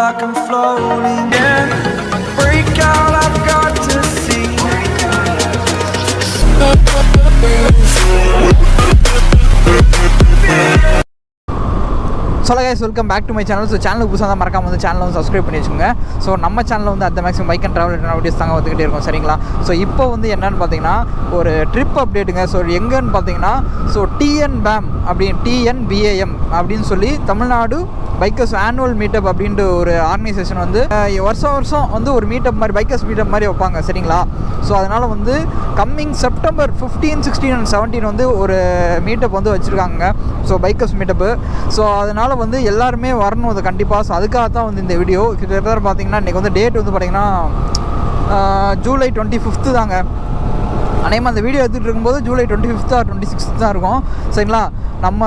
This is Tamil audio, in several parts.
like I'm floating. Yeah, break out, I've got to see. So guys, welcome back to my channel. So channel புதுசாக தான் மறக்காம வந்து சேனலை வந்து சப்ஸ்கிரைப் பண்ணி வச்சுக்கோங்க. ஸோ நம்ம சேனலில் வந்து அந்த maximum bike and travel videos தாங்க வந்துக்கிட்டே இருக்கும், சரிங்களா? ஸோ இப்போ வந்து என்னென்னு பார்த்தீங்கன்னா ஒரு ட்ரிப் அப்டேட்டுங்க. ஸோ எங்கன்னு பார்த்தீங்கன்னா tnbam அப்படின்னு சொல்லி தமிழ்நாடு பைக்கர்ஸ் ஆனுவல் மீட்டப் அப்படின்ட்டு ஒரு ஆர்கனைசேஷன் வந்து வருஷம் வந்து ஒரு மீட்டப் மாதிரி பைக்கர்ஸ் மீட்டப் மாதிரி வைப்பாங்க, சரிங்களா? ஸோ அதனால் வந்து கம்மிங் செப்டம்பர் 15, 16 and 17 வந்து ஒரு மீட்டப் வந்து வச்சுருக்காங்க. So bikers மீட்டப்பு. ஸோ அதனால் வந்து எல்லாருமே வரணும் அது கண்டிப்பாக. ஸோ அதுக்காக தான் வந்து இந்த வீடியோ. கிட்டத்தட்ட பார்த்தீங்கன்னா இன்றைக்கி வந்து டேட் வந்து பார்த்திங்கன்னா ஜூலை 25 தாங்க. அநேகமாக அந்த வீடியோ எடுத்துகிட்டு இருக்கும்போது ஜூலை 25 or 26 தான் இருக்கும், சரிங்களா? நம்ம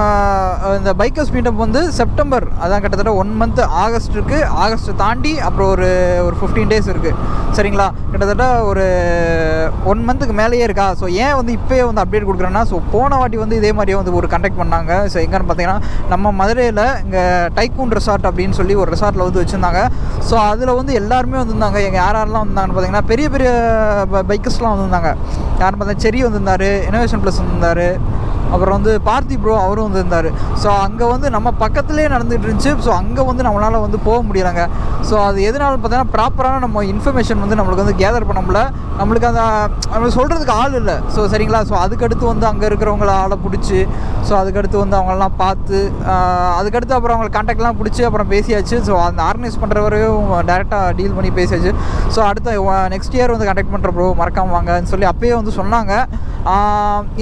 இந்த பைக்கர்ஸ் மீட்டப் வந்து செப்டம்பர், அதான் கிட்டத்தட்ட 1 month ஆகஸ்ட் இருக்குது. ஆகஸ்ட்டு தாண்டி அப்புறம் ஒரு 15 days இருக்குது, சரிங்களா? கிட்டத்தட்ட ஒரு 1 monthக்கு மேலேயே இருக்கா. ஸோ ஏன் வந்து இப்போயே வந்து அப்டேட் கொடுக்குறேன்னா, ஸோ போன வாட்டி வந்து இதே மாதிரியே வந்து ஒரு கண்டக்ட் பண்ணாங்க. ஸோ எங்கன்னு பார்த்தீங்கன்னா நம்ம மதுரையில் இங்கே டைக்கூன் ரெசார்ட் அப்படின்னு சொல்லி ஒரு ரெசார்ட்டில் வந்து வச்சுருந்தாங்க. ஸோ அதில் வந்து எல்லாருமே வந்துருந்தாங்க. எங்கள் யாரெல்லாம் வந்தாங்கன்னு பார்த்தீங்கன்னா பெரிய பெரிய பைக்கர்ஸ்லாம் வந்துருந்தாங்க. யாருன்னு பார்த்தா செரி வந்திருந்தார், இனோவேஷன் ப்ளஸ் வந்திருந்தார், அப்புறம் வந்து பார்த்தி ப்ரோ அவரும் வந்து இருந்தார். ஸோ அங்கே வந்து நம்ம பக்கத்துலேயே நடந்துகிட்டு இருந்துச்சு. ஸோ அங்கே வந்து நம்மளால் வந்து போக முடியலைங்க. ஸோ அது எதனால பார்த்தீங்கன்னா ப்ராப்பரான நம்ம இன்ஃபர்மேஷன் வந்து நம்மளுக்கு வந்து கேதர் பண்ண முடியல. நம்மளுக்கு அந்த நம்மளுக்கு சொல்கிறதுக்கு ஆள் இல்லை. ஸோ சரிங்களா? ஸோ அதுக்கடுத்து வந்து அங்கே இருக்கிறவங்கள ஆளை பிடிச்சி, ஸோ அதுக்கடுத்து வந்து அவங்களெலாம் பார்த்து, அதுக்கடுத்து அப்புறம் அவங்களை கான்டாக்ட்லாம் பிடிச்சி அப்புறம் பேசியாச்சு. ஸோ அந்த ஆர்கனைஸ் பண்ணுறவரையும் டேரெக்டாக டீல் பண்ணி பேசியாச்சு. ஸோ அடுத்த நெக்ஸ்ட் இயர் வந்து கான்டாக்ட் பண்ணுற ப்ரோ மறக்காம வாங்கன்னு சொல்லி அப்போயே வந்து சொன்னாங்க.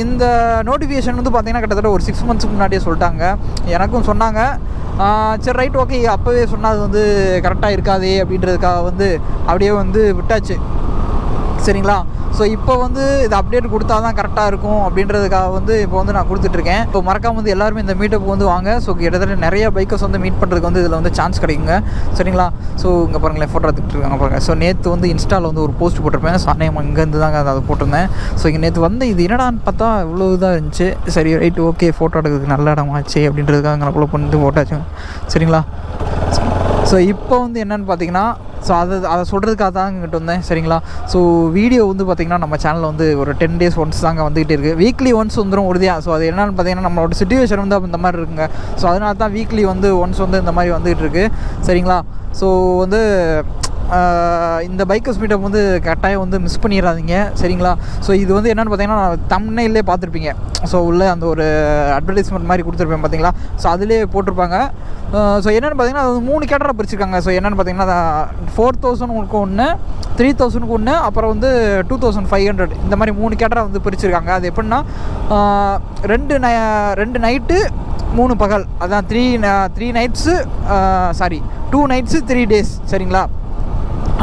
இந்த நோட்டிஃபிகேஷன் வந்து பார்த்திங்கன்னா கிட்டத்தட்ட ஒரு 6 months முன்னாடியே சொல்லிட்டாங்க. எனக்கும் சொன்னாங்க. சரி ரைட் ஓகே, அப்போவே சொன்னால் அது வந்து கரெக்டாக இருக்காதே அப்படின்றதுக்காக வந்து அப்படியே வந்து விட்டாச்சு, சரிங்களா? ஸோ இப்போ வந்து இது அப்டேட் கொடுத்தா தான் கரெக்டாக இருக்கும் அப்படின்றதுக்காக வந்து இப்போ வந்து நான் கொடுத்துட்ருக்கேன். இப்போ மறக்காம வந்து எல்லாருமே இந்த மீட்டப்புக்கு வந்து வாங்க. ஸோ கிட்டத்தட்ட நிறைய பைக்கர்ஸ் வந்து மீட் பண்ணுறதுக்கு வந்து இதில் வந்து சான்ஸ் கிடைக்குங்க, சரிங்களா? ஸோ இங்கே பாருங்களேன், ஃபோட்டோ எடுத்துகிட்டு இருக்காங்க பாருங்கள். ஸோ நேற்று வந்து இன்ஸ்டாவில் வந்து ஒரு போஸ்ட் போட்டிருப்பேன். ஸோ அன்னைக்கு இங்கேருந்து தாங்க அதை போட்டிருந்தேன். ஸோ இங்கே நேற்று வந்து இது என்னடான்னு பார்த்தா இவ்வளோ இதாக இருந்துச்சு. சரி ரைட்டு ஓகே, ஃபோட்டோ எடுக்கிறதுக்கு நல்ல இடமாச்சு அப்படின்றதுக்காக எங்களுக்குள்ளே பண்ணிட்டு போட்டாச்சு, சரிங்களா? ஸோ இப்போ வந்து என்னென்னு பார்த்தீங்கன்னா, ஸோ அதை சொல்கிறதுக்காக தான் இங்கிட்ட வந்தேன், சரிங்களா? ஸோ வீடியோ வந்து பார்த்திங்கன்னா நம்ம சேனலில் வந்து ஒரு 10 days ஒன்ஸ் தாங்க வந்துகிட்டே இருக்குது. வீக்லி ஒன்ஸ் வந்துடும் உறுதியாக. ஸோ அது என்னென்னு பார்த்தீங்கன்னா நம்மளோட சிச்சுவேஷன் வந்து இந்த மாதிரி இருக்குங்க. ஸோ அதனால தான் வீக்லி வந்து ஒன்ஸ் வந்து இந்த மாதிரி வந்துகிட்டு இருக்குது, சரிங்களா? ஸோ வந்து இந்த பைக்கர்ஸ் மீட்டப் வந்து கட்டாயம் வந்து மிஸ் பண்ணிடாதீங்க, சரிங்களா? ஸோ இது வந்து என்னென்னு பார்த்தீங்கன்னா தம்ப்நெயிலே பார்த்துருப்பீங்க. ஸோ உள்ளே அந்த ஒரு அட்வர்டைஸ்மெண்ட் மாதிரி கொடுத்துருப்பேன் பார்த்தீங்களா? ஸோ அதிலே போட்டிருப்பாங்க. ஸோ என்னென்னு பார்த்தீங்கன்னா அது வந்து 3 கேட்டராக பிரிச்சிருக்காங்க. ஸோ என்னென்னு பார்த்தீங்கன்னா 4,000 ஒன்று, 3,000 ஒன்று, அப்புறம் வந்து 2,500 இந்த மாதிரி 3 கேட்டராக வந்து பிரிச்சிருக்காங்க. அது எப்படின்னா 2 நைட்டு 3 பகல், அதான் 3 nights 2 nights 3 days, சரிங்களா?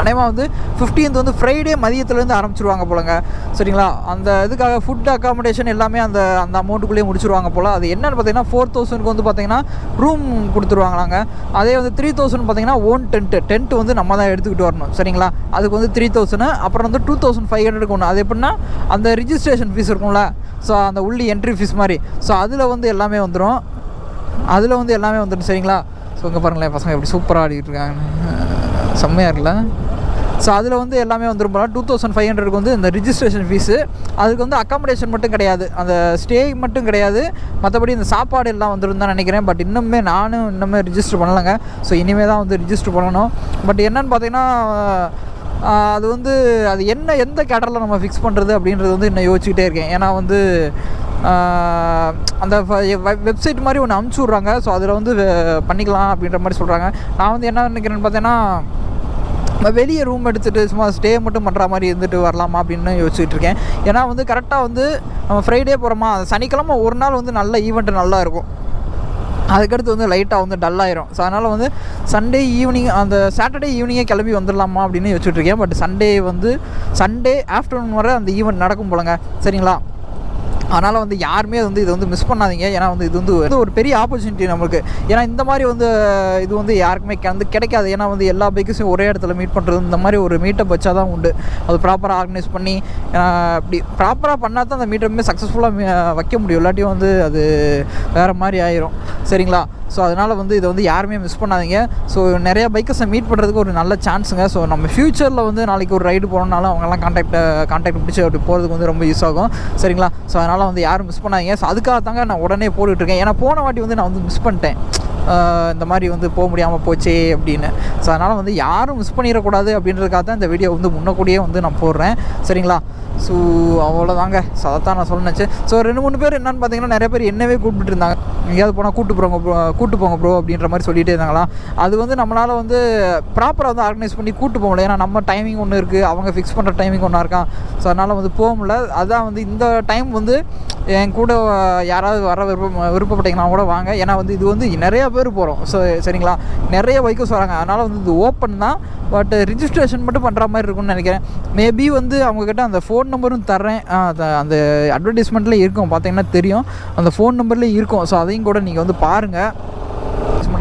அநேகமாக வந்து 15th வந்து ஃப்ரைடே மதியத்துலேருந்து ஆரம்பிச்சிருவாங்க போலங்க, சரிங்களா? அந்த இதுக்காக ஃபுட் அக்காமடேஷன் எல்லாமே அந்த அமௌண்ட்டுக்குள்ளேயே முடிச்சிருவாங்க போல். அது என்னென்னு பார்த்தீங்கன்னா 4,000 வந்து பார்த்திங்கன்னா ரூம் கொடுத்துருவாங்களாங்க. அதே வந்து 3,000 பார்த்திங்கன்னா ஓன் டென்ட் வந்து நம்ம தான் எடுத்துக்கிட்டு வரணும், சரிங்களா? அதுக்கு வந்து 3,000. அப்புறம் வந்து 2,500 ஒன்று. அது எப்படின்னா அந்த ரிஜிஸ்ட்ரேஷன் ஃபீஸ் இருக்கும்ல, ஸோ அந்த உள்ளி என்ட்ரி ஃபீஸ் மாதிரி. ஸோ அதில் வந்து எல்லாமே வந்துடும், சரிங்களா? ஸோ இங்கே பாருங்களேன், பசங்க எப்படி சூப்பராக ஆடிக்கிட்டு இருக்காங்க, செம்மையாக இருக்குல்ல? ஸோ அதில் வந்து எல்லாமே வந்துடும் போல. 2,500 வந்து இந்த ரிஜிஸ்ட்ரேஷன் ஃபீஸு. அதுக்கு வந்து அக்காமடேஷன் மட்டும் கிடையாது, அந்த ஸ்டே மட்டும் கிடையாது, மற்றபடி இந்த சாப்பாடு எல்லாம் வந்துடும் தான் நினைக்கிறேன். பட் இன்னுமே ரிஜிஸ்டர் பண்ணலைங்க. ஸோ இனிமேல் தான் வந்து ரிஜிஸ்டர் பண்ணணும். பட் என்னென்னு பார்த்தீங்கன்னா அது வந்து அது எந்த கேட்டரில் நம்ம ஃபிக்ஸ் பண்ணுறது அப்படின்றது வந்து இன்னும் யோசிச்சுக்கிட்டே இருக்கேன். ஏன்னா வந்து அந்த வெப்சைட் மாதிரி ஒன்று அனுப்பிச்சி விட்றாங்க. ஸோ அதில் வந்து பண்ணிக்கலாம் அப்படின்ற மாதிரி சொல்கிறாங்க. நான் வந்து என்ன நினைக்கிறேன்னு பார்த்தீங்கன்னா வெளியே ரூம் எடுத்துகிட்டு சும்மா ஸ்டே மட்டும் பண்ணுற மாதிரி இருந்துட்டு வரலாமா அப்படின்னு யோசிச்சுட்டு இருக்கேன். ஏன்னா வந்து கரெக்டாக வந்து நம்ம ஃப்ரைடே போகிறோமா, சனிக்கிழமை ஒரு நாள் வந்து நல்ல ஈவெண்ட்டு நல்லா இருக்கும், அதுக்கடுத்து வந்து லைட்டாக வந்து டல்லாயிரும். ஸோ அதனால் வந்து சண்டே ஈவினிங் அந்த சாட்டர்டே ஈவினிங்கே கிளம்பி வந்துடலாமா அப்படின்னு யோசிச்சுட்ருக்கேன். பட் சண்டே ஆஃப்டர்நூன் வரை அந்த ஈவெண்ட் நடக்கும் போலங்க, சரிங்களா? அதனால் வந்து யாருமே வந்து இதை வந்து மிஸ் பண்ணாதீங்க. ஏன்னா வந்து இது வந்து ஒரு பெரிய ஆப்பர்ச்சுனிட்டி நம்மளுக்கு. ஏன்னா இந்த மாதிரி வந்து இது வந்து யாருக்குமே வந்து கிடைக்காது. ஏன்னா வந்து எல்லா பைக்கர்ஸையும் ஒரே இடத்துல மீட் பண்ணுறது, இந்த மாதிரி ஒரு மீட்டப் வச்சா தான் உண்டு. அது ப்ராப்பராக ஆர்கனைஸ் பண்ணி அப்படி ப்ராப்பராக பண்ணால் தான் அந்த மீட்டப்புமே சக்ஸஸ்ஃபுல்லாக வைக்க முடியும். இல்லாட்டியும் வந்து அது வேறு மாதிரி ஆயிரும். சரிங்களா. ஸோ அதனால் வந்து இதை வந்து யாருமே மிஸ் பண்ணாதீங்க. ஸோ நிறையா பைக்கர்ஸை மீட் பண்ணுறதுக்கு ஒரு நல்ல சான்ஸுங்க. ஸோ நம்ம ஃப்யூச்சரில் வந்து நாளைக்கு ஒரு ரைடு போகணுன்னாலும் அவங்கெல்லாம் கான்டாக்ட் பிடிச்சி அப்படி போகிறதுக்கு வந்து ரொம்ப யூஸ் ஆகும், சரிங்களா. ஸோ அதனால் வந்து யாரும் மிஸ் பண்ணாதீங்க. ஸோ அதுக்காக தாங்க நான் உடனே போட்டுட்ருக்கேன். ஏன்னா போன வாட்டி வந்து நான் வந்து மிஸ் பண்ணிட்டேன், இந்த மாதிரி வந்து போக முடியாமல் போச்சே அப்படின்னு. ஸோ அதனால் வந்து யாரும் மிஸ் பண்ணிடக்கூடாது அப்படின்றதுக்காக தான் இந்த வீடியோ வந்து முன்னக்கூடியே வந்து நான் போடுறேன், சரிங்களா. ஸோ அவ்வளோதாங்க. ஸோ அதைத்தான் நான் சொல்லினேன். ஸோ 2-3 பேர் என்னென்னு பார்த்தீங்கன்னா நிறைய பேர் என்னவே கூப்பிட்டு இருந்தாங்க, எங்கேயாவது போனால் கூப்பிட்டு போங்க ப்ரோ அப்படின்ற மாதிரி சொல்லிகிட்டே இருந்தாங்களா. அது வந்து நம்மளால் வந்து ப்ராப்பராக வந்து ஆர்கனைஸ் பண்ணி கூப்பிட்டு போக முடியல. ஏன்னா நம்ம டைமிங் ஒன்று இருக்குது, அவங்க ஃபிக்ஸ் பண்ணுற டைமிங் ஒன்றா இருக்கான். ஸோ அதனால் வந்து போக முடியல. அதான் வந்து இந்த டைம் வந்து என் கூட யாராவது வர விருப்பப்பட்டீங்கன்னா கூட வாங்க. ஏன்னா வந்து இது வந்து நிறையா பேர் போகிறோம், ஸோ சரிங்களா. நிறைய பைக்கர்ஸ் வராங்க. அதனால் வந்து இது ஓப்பன் தான், பட் ரிஜிஸ்ட்ரேஷன் மட்டும் பண்ணுற மாதிரி இருக்கும்னு நினைக்கிறேன். மேபி வந்து அவங்கக்கிட்ட அந்த ஃபோன் நம்பரும் தர்றேன், அந்த அட்வர்டைஸ்மெண்ட்டில் இருக்கும், பார்த்தீங்கன்னா தெரியும், அந்த ஃபோன் நம்பர்லேயும் இருக்கும். ஸோ அதையும் கூட நீங்கள் வந்து பாருங்கள்.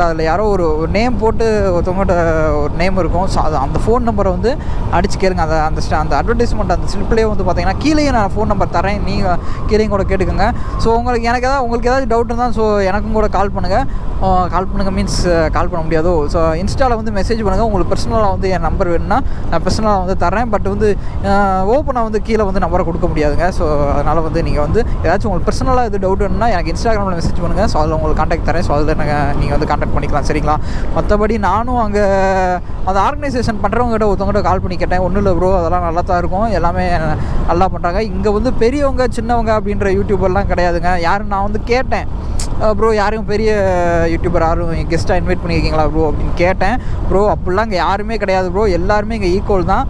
அதில் யாரோ ஒரு நேம் போட்டு ஒருத்தவங்கள்ட்ட ஒரு நேம் இருக்கும். ஸோ அது அந்த ஃபோன் நம்பரை வந்து அடிச்சு கேளுங்க. அந்த அட்வர்டைஸ்மெண்ட் அந்த ஸ்லிப்லேயே வந்து பார்த்தீங்கன்னா கீழேயே நான் ஃபோன் நம்பர் தரேன், நீங்கள் கீழேயும் கூட கேட்டுக்கோங்க. ஸோ உங்களுக்கு ஏதாவது டவுட் இருந்தால் ஸோ எனக்கும் கூட கால் பண்ணுங்கள். மீன்ஸ் கால் பண்ண முடியாதோ, ஸோ இன்ஸ்டாவில் வந்து மெசேஜ் பண்ணுங்கள். உங்களுக்கு பர்சனலாக வந்து என் நம்பர் வேணும்னா நான் பர்சனலாக வந்து தரேன். பட் வந்து ஓப்பனாக வந்து கீழே வந்து நம்பரை கொடுக்க முடியாதுங்க. ஸோ அதனால் வந்து நீங்கள் வந்து ஏதாச்சும் உங்களுக்கு பர்சனலாக எது டவுட் வேணும்னா எனக்கு இன்ஸ்டாகிராமில் மெசேஜ் பண்ணுங்கள். ஸோ அதில் உங்களுக்கு கான்டாக்ட் தரேன். ஸோ அதில் நீங்கள் வந்து கான்டாக்ட் பண்ணிக்கலாம், சரிங்களா. மற்றபடி நானும் அங்கே அந்த ஆர்கனைசேஷன் பண்ணுறவங்ககிட்ட ஒருத்தவங்ககிட்ட கால் பண்ணி கேட்டேன். ஒன்றும் இல்லை ப்ரோ, அதெல்லாம் நல்லா தான் இருக்கும், எல்லாமே நல்லா பண்ணுறாங்க. இங்கே வந்து பெரியவங்க சின்னவங்க அப்படின்ற யூடியூபர்லாம் கிடையாதுங்க. யாரும் நான் வந்து கேட்டேன், ப்ரோ யாரும் பெரிய யூடியூபர் யாரும் கெஸ்ட்டாக இன்வைட் பண்ணியிருக்கீங்களா ப்ரோ அப்படின்னு கேட்டேன். ப்ரோ அப்படிலாம் இங்கே யாருமே கிடையாது ப்ரோ, எல்லாருமே இங்கே ஈக்குவல் தான்.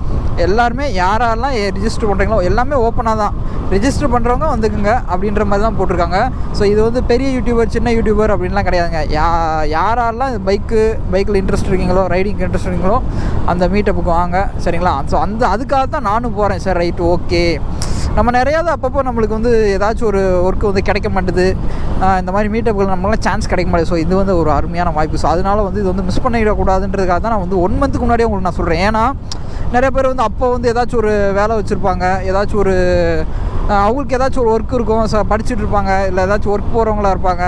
எல்லாருமே யாரெல்லாம் ரிஜிஸ்டர் பண்ணுறீங்களோ எல்லாமே ஓப்பனாக தான், ரிஜிஸ்டர் பண்ணுறவங்க வந்துக்குங்க அப்படின்ற மாதிரி தான் போட்டிருக்காங்க. ஸோ இது வந்து பெரிய யூடியூபர் சின்ன யூடியூபர் அப்படின்லாம் கிடையாதுங்க. யாரெல்லாம் பைக்கில் இன்ட்ரெஸ்ட் இருக்கீங்களோ, ரைடிங் இன்ட்ரெஸ்ட் இருக்கீங்களோ அந்த மீட்டப்புக்கு வாங்க, சரிங்களா. ஸோ அதுக்காக தான் நானும் போகிறேன். Sir right, okay. நம்ம நிறையாவது அப்பப்போ நம்மளுக்கு வந்து ஏதாச்சும் ஒரு ஒர்க்கு வந்து கிடைக்க மாட்டுது, இந்த மாதிரி மீட்டப்புகள் நம்மளாம் சான்ஸ் கிடைக்க மாட்டேது. ஸோ இது வந்து ஒரு அருமையான வாய்ப்பு. ஸோ அதனால் வந்து இது வந்து மிஸ் பண்ணிடக்கூடாதுன்றதுக்காக தான் நான் வந்து 1 மந்த்துக்கு முன்னாடியே உங்களுக்கு நான் சொல்கிறேன். ஏன்னா நிறைய பேர் வந்து அப்போ வந்து ஏதாச்சும் ஒரு வேலை வச்சுருப்பாங்க, ஏதாச்சும் ஒரு அவங்களுக்கு ஏதாச்சும் ஒரு ஒர்க் இருக்கும், படிச்சுட்டு இருப்பாங்க, இல்லை ஏதாச்சும் ஒர்க் போகிறவங்களா இருப்பாங்க.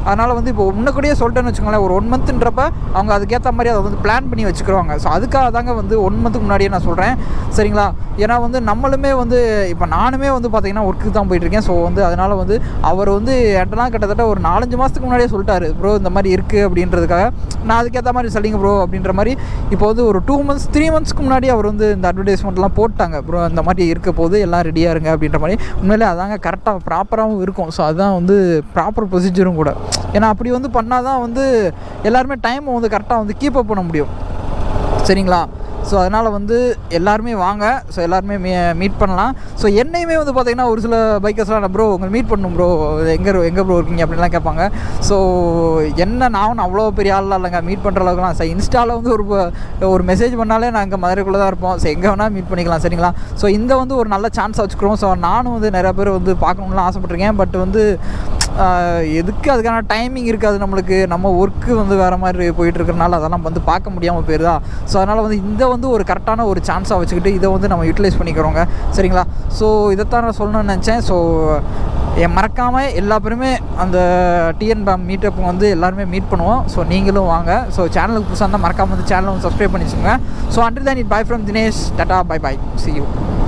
அதனால் வந்து இப்போ முன்னக்கூடியே சொல்லிட்டேன்னு வச்சுக்கோங்களேன், ஒரு 1 மந்த்துன்றப்ப அவங்க அதுக்கேற்ற மாதிரி அதை வந்து பிளான் பண்ணி வச்சுக்கிறவாங்க. ஸோ அதுக்காக தாங்க வந்து 1 மந்த்துக்கு முன்னாடியே நான் சொல்கிறேன், சரிங்களா. ஏன்னா வந்து நம்மளுமே வந்து இப்போ நானுமே வந்து பார்த்திங்கன்னா ஒர்க்கு தான் போயிட்டுருக்கேன். ஸோ வந்து அதனால் வந்து அவர் வந்து என்கிட்டலாம் கிட்டத்தட்ட ஒரு 4-5 மாதத்துக்கு முன்னாடியே சொல்லிட்டாரு, ப்ரோ இந்த மாதிரி இருக்குது அப்படின்றதுக்காக. நான் அதுக்கேற்ற மாதிரி சொல்லிங்க ப்ரோ அப்படின்ற மாதிரி. இப்போ வந்து ஒரு 2 மந்த்ஸ் 3 மந்த்ஸ்க்கு முன்னாடி அவர் வந்து இந்த அட்வர்டைஸ்மெண்ட்லாம் போட்டாங்க, ப்ரோ இந்த மாதிரி இருக்க போது எல்லாம் ரெடியாக இருங்க அப்படின்ற மாதிரி. உண்மையிலே அதாங்க கரெக்டாக ப்ராப்பராகவும் இருக்கும். ஸோ அதுதான் வந்து ப்ராப்பர் ப்ரொசீஜரும் கூட. ஏன்னா அப்படி வந்து பண்ணால் தான் வந்து எல்லாருமே டைமை வந்து கரெக்டாக வந்து கீப் அப் பண்ண முடியும், சரிங்களா. ஸோ அதனால் வந்து எல்லாருமே வாங்க. ஸோ எல்லாருமே மீட் பண்ணலாம். ஸோ என்னையுமே வந்து பார்த்திங்கன்னா ஒரு சில பைக்கர்ஸ்லாம் ப்ரோ உங்களை மீட் பண்ணணும் ப்ரோ, எங்கே ப்ரோ இருக்கீங்க அப்படின்லாம் கேட்பாங்க. ஸோ நான் அவ்வளோ பெரிய ஆள்லாம் இல்லைங்க, மீட் பண்ணுற அளவுக்குலாம். ஸோ இன்ஸ்டாவில் வந்து ஒரு மெசேஜ் பண்ணாலே நான் இங்கே மதுரைக்குள்ளே தான் இருப்போம். ஸோ எங்கே வேணால் மீட் பண்ணிக்கலாம், சரிங்களா. ஸோ இந்த வந்து ஒரு நல்ல சான்ஸாக வச்சுக்கிறோம். ஸோ நானும் வந்து நிறையா பேர் வந்து பார்க்கணுன்னுலாம் ஆசைப்பட்ருக்கேன். பட் வந்து எதுக்கு அதுக்கான டைமிங் இருக்காது நம்மளுக்கு, நம்ம ஒர்க்கு வந்து வேறு மாதிரி போயிட்டுருக்கறனால அதெல்லாம் வந்து பார்க்க முடியாமல் போயிருதா. ஸோ அதனால் வந்து இந்த வந்து ஒரு கரெக்டான ஒரு சான்ஸாக வச்சுக்கிட்டு இதை வந்து நம்ம யூட்டிலைஸ் பண்ணிக்கிறோங்க, சரிங்களா. ஸோ இதைத்தான் நான் சொல்லணும்னு நினச்சேன். ஸோ மறக்காமல் எல்லா பேருமே அந்த tnbam மீட்டப் வந்து எல்லாருமே மீட் பண்ணுவோம். ஸோ நீங்களும் வாங்க. ஸோ சேனலுக்கு புதுசாக இருந்தால் மறக்காமல் வந்து சேனலை வந்து சப்ஸ்கிரைப் பண்ணி வச்சுக்கோங்க. So until then, bye from Dinesh. Tata, bye bye, see you.